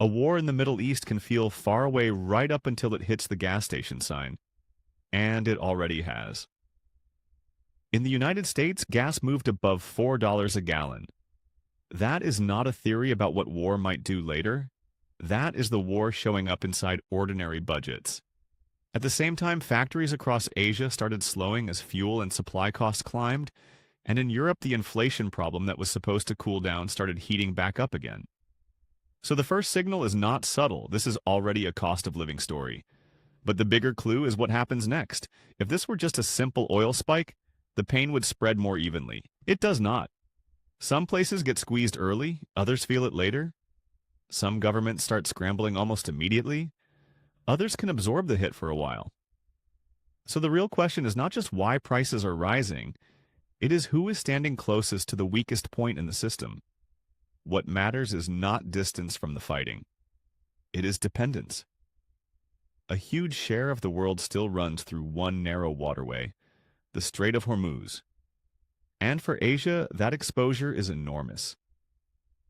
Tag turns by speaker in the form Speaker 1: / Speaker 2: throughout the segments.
Speaker 1: A war in the Middle East can feel far away right up until it hits the gas station sign, and it already has. In the United States, gas moved above $4 a gallon. That is not a theory about what war might do later. That is the war showing up inside ordinary budgets. At the same time, factories across Asia started slowing as fuel and supply costs climbed, and in Europe, the inflation problem that was supposed to cool down started heating back up again. So the first signal is not subtle. This is already a cost of living story. But the bigger clue is what happens next. If this were just a simple oil spike, the pain would spread more evenly. It does not. Some places get squeezed early, others feel it later. Some governments start scrambling almost immediately. Others can absorb the hit for a while. So the real question is not just why prices are rising, it is who is standing closest to the weakest point in the system. What matters is not distance from the fighting. It is dependence. A huge share of the world still runs through one narrow waterway, the Strait of Hormuz. And for Asia, that exposure is enormous.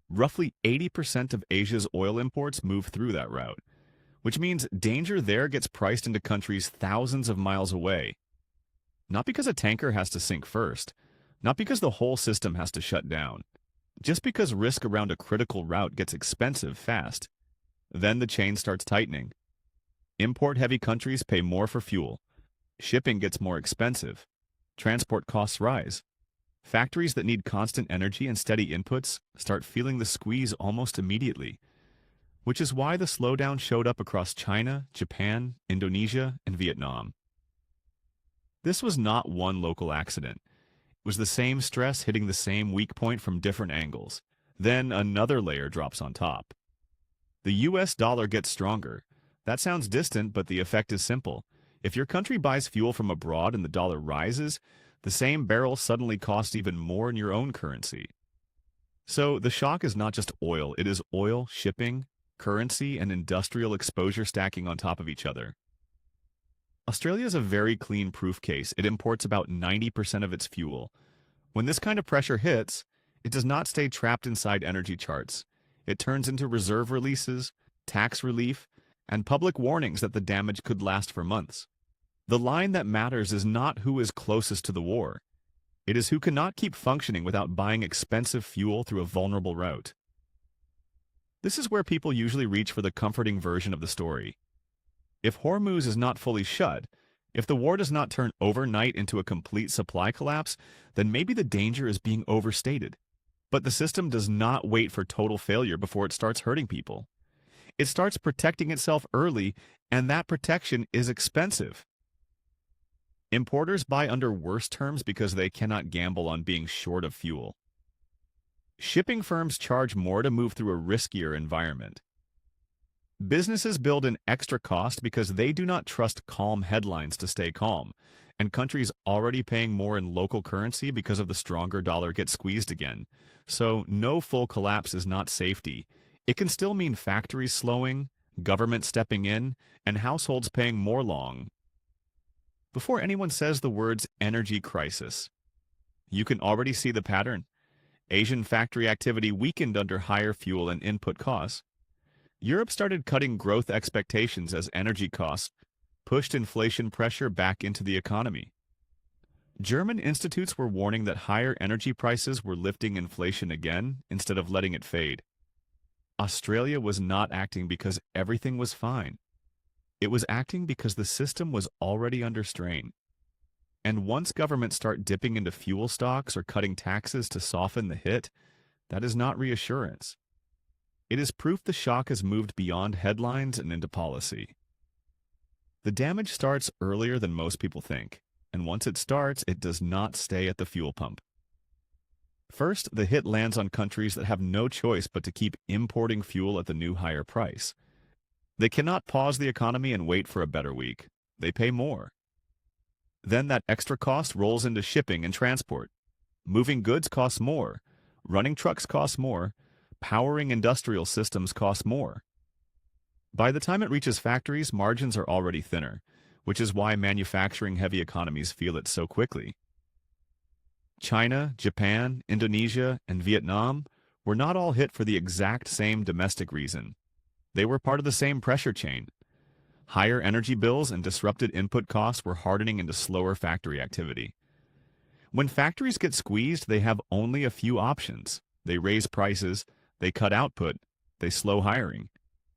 Speaker 1: Roughly 80% of Asia's oil imports move through that route, which means danger there gets priced into countries thousands of miles away. Not because a tanker has to sink first, not because the whole system has to shut down, just because risk around a critical route gets expensive fast. Then the chain starts tightening. Import-heavy countries pay more for fuel. Shipping gets more expensive. Transport costs rise. Factories that need constant energy and steady inputs start feeling the squeeze almost immediately, which is why the slowdown showed up across China, Japan, Indonesia, and Vietnam. This was not one local accident. It was the same stress hitting the same weak point from different angles. Then another layer drops on top. The US dollar gets stronger. That sounds distant, but the effect is simple. If your country buys fuel from abroad and the dollar rises, the same barrel suddenly costs even more in your own currency. So the shock is not just oil, it is oil, shipping, currency, and industrial exposure stacking on top of each other. Australia is a very clean proof case. It imports about 90% of its fuel. When this kind of pressure hits, it does not stay trapped inside energy charts. It turns into reserve releases, tax relief, and public warnings that the damage could last for months. The line that matters is not who is closest to the war. It is who cannot keep functioning without buying expensive fuel through a vulnerable route. This is where people usually reach for the comforting version of the story. If Hormuz is not fully shut, if the war does not turn overnight into a complete supply collapse, then maybe the danger is being overstated. But the system does not wait for total failure before it starts hurting people. It starts protecting itself early, and that protection is expensive. Importers buy under worse terms because they cannot gamble on being short of fuel. Shipping firms charge more to move through a riskier environment. Businesses build in extra cost because they do not trust calm headlines to stay calm, and countries already paying more in local currency because of the stronger dollar get squeezed again. So no full collapse is not safety. It can still mean factories slowing, government stepping in, and households paying more long. Before anyone says the words energy crisis, you can already see the pattern. Asian factory activity weakened under higher fuel and input costs. Europe started cutting growth expectations as energy costs pushed inflation pressure back into the economy. German institutes were warning that higher energy prices were lifting inflation again instead of letting it fade. Australia was not acting because everything was fine. It was acting because the system was already under strain. And once governments start dipping into fuel stocks or cutting taxes to soften the hit, that is not reassurance. It is proof the shock has moved beyond headlines and into policy. The damage starts earlier than most people think, and once it starts, it does not stay at the fuel pump. First, the hit lands on countries that have no choice but to keep importing fuel at the new higher price. They cannot pause the economy and wait for a better week. They pay more. Then that extra cost rolls into shipping and transport. Moving goods costs more. Running trucks costs more. Powering industrial systems costs more. By the time it reaches factories, margins are already thinner, which is why manufacturing-heavy economies feel it so quickly. China, Japan, Indonesia, and Vietnam were not all hit for the exact same domestic reason. They were part of the same pressure chain. Higher energy bills and disrupted input costs were hardening into slower factory activity. When factories get squeezed, they have only a few options. They raise prices, they cut output, they slow hiring.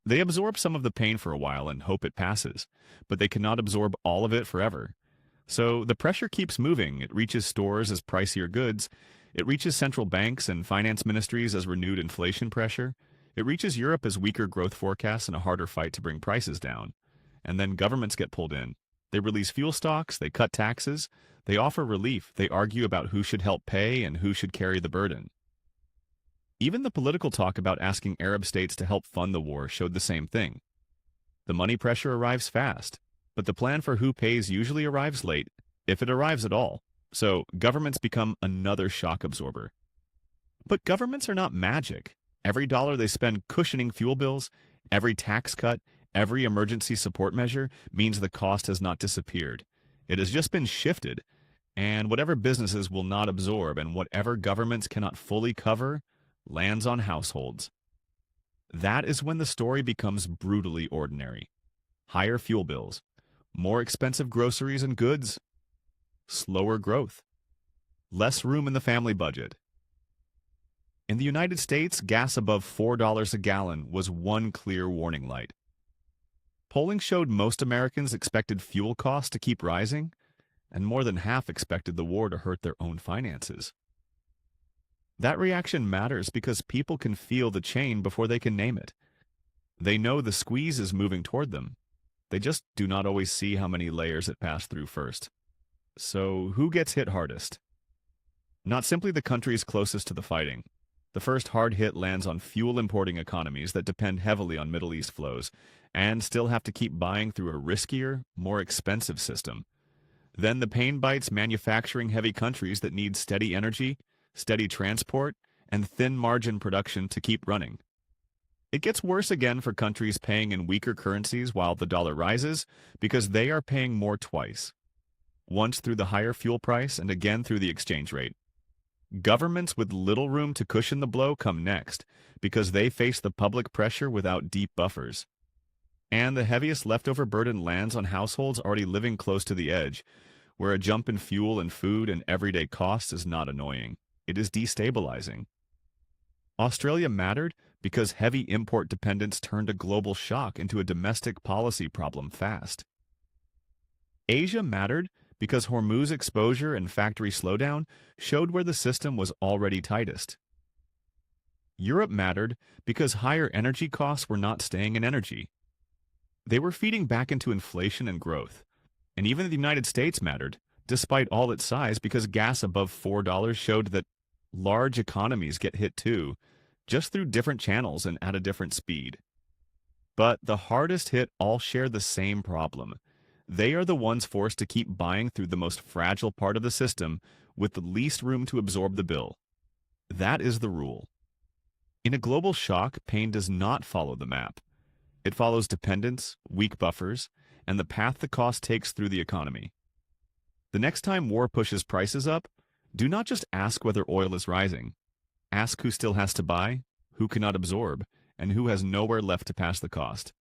Speaker 1: They absorb some of the pain for a while and hope it passes, but they cannot absorb all of it forever. So the pressure keeps moving. It reaches stores as pricier goods. It reaches central banks and finance ministries as renewed inflation pressure. It reaches Europe as weaker growth forecasts and a harder fight to bring prices down. And then governments get pulled in. They release fuel stocks, they cut taxes, they offer relief, they argue about who should help pay and who should carry the burden. Even the political talk about asking Arab states to help fund the war showed the same thing. The money pressure arrives fast, but the plan for who pays usually arrives late, if it arrives at all. So governments become another shock absorber. But governments are not magic. Every dollar they spend cushioning fuel bills, every tax cut, every emergency support measure means the cost has not disappeared. It has just been shifted, and whatever businesses will not absorb and whatever governments cannot fully cover lands on households. That is when the story becomes brutally ordinary. Higher fuel bills, more expensive groceries and goods, slower growth, less room in the family budget. In the United States, gas above $4 a gallon was one clear warning light. Polling showed most Americans expected fuel costs to keep rising, and more than half expected the war to hurt their own finances. That reaction matters because people can feel the chain before they can name it. They know the squeeze is moving toward them. They just do not always see how many layers it passed through first. So who gets hit hardest? Not simply the countries closest to the fighting. The first hard hit lands on fuel-importing economies that depend heavily on Middle East flows and still have to keep buying through a riskier, more expensive system. Then the pain bites manufacturing-heavy countries that need steady energy, steady transport, and thin-margin production to keep running. It gets worse again for countries paying in weaker currencies while the dollar rises because they are paying more twice. Once through the higher fuel price and again through the exchange rate. Governments with little room to cushion the blow come next because they face the public pressure without deep buffers. And the heaviest leftover burden lands on households already living close to the edge, where a jump in fuel and food and everyday costs is not annoying. It is destabilizing. Australia mattered because heavy import dependence turned a global shock into a domestic policy problem fast. Asia mattered because Hormuz exposure and factory slowdown showed where the system was already tightest. Europe mattered because higher energy costs were not staying in energy. They were feeding back into inflation and growth. And even the United States mattered, despite all its size, because gas above $4 showed that large economies get hit too, just through different channels and at a different speed. But the hardest hit all share the same problem. They are the ones forced to keep buying through the most fragile part of the system with the least room to absorb the bill. That is the rule. In a global shock, pain does not follow the map. It follows dependence, weak buffers, and the path the cost takes through the economy. The next time war pushes prices up, do not just ask whether oil is rising. Ask who still has to buy, who cannot absorb, and who has nowhere left to pass the cost.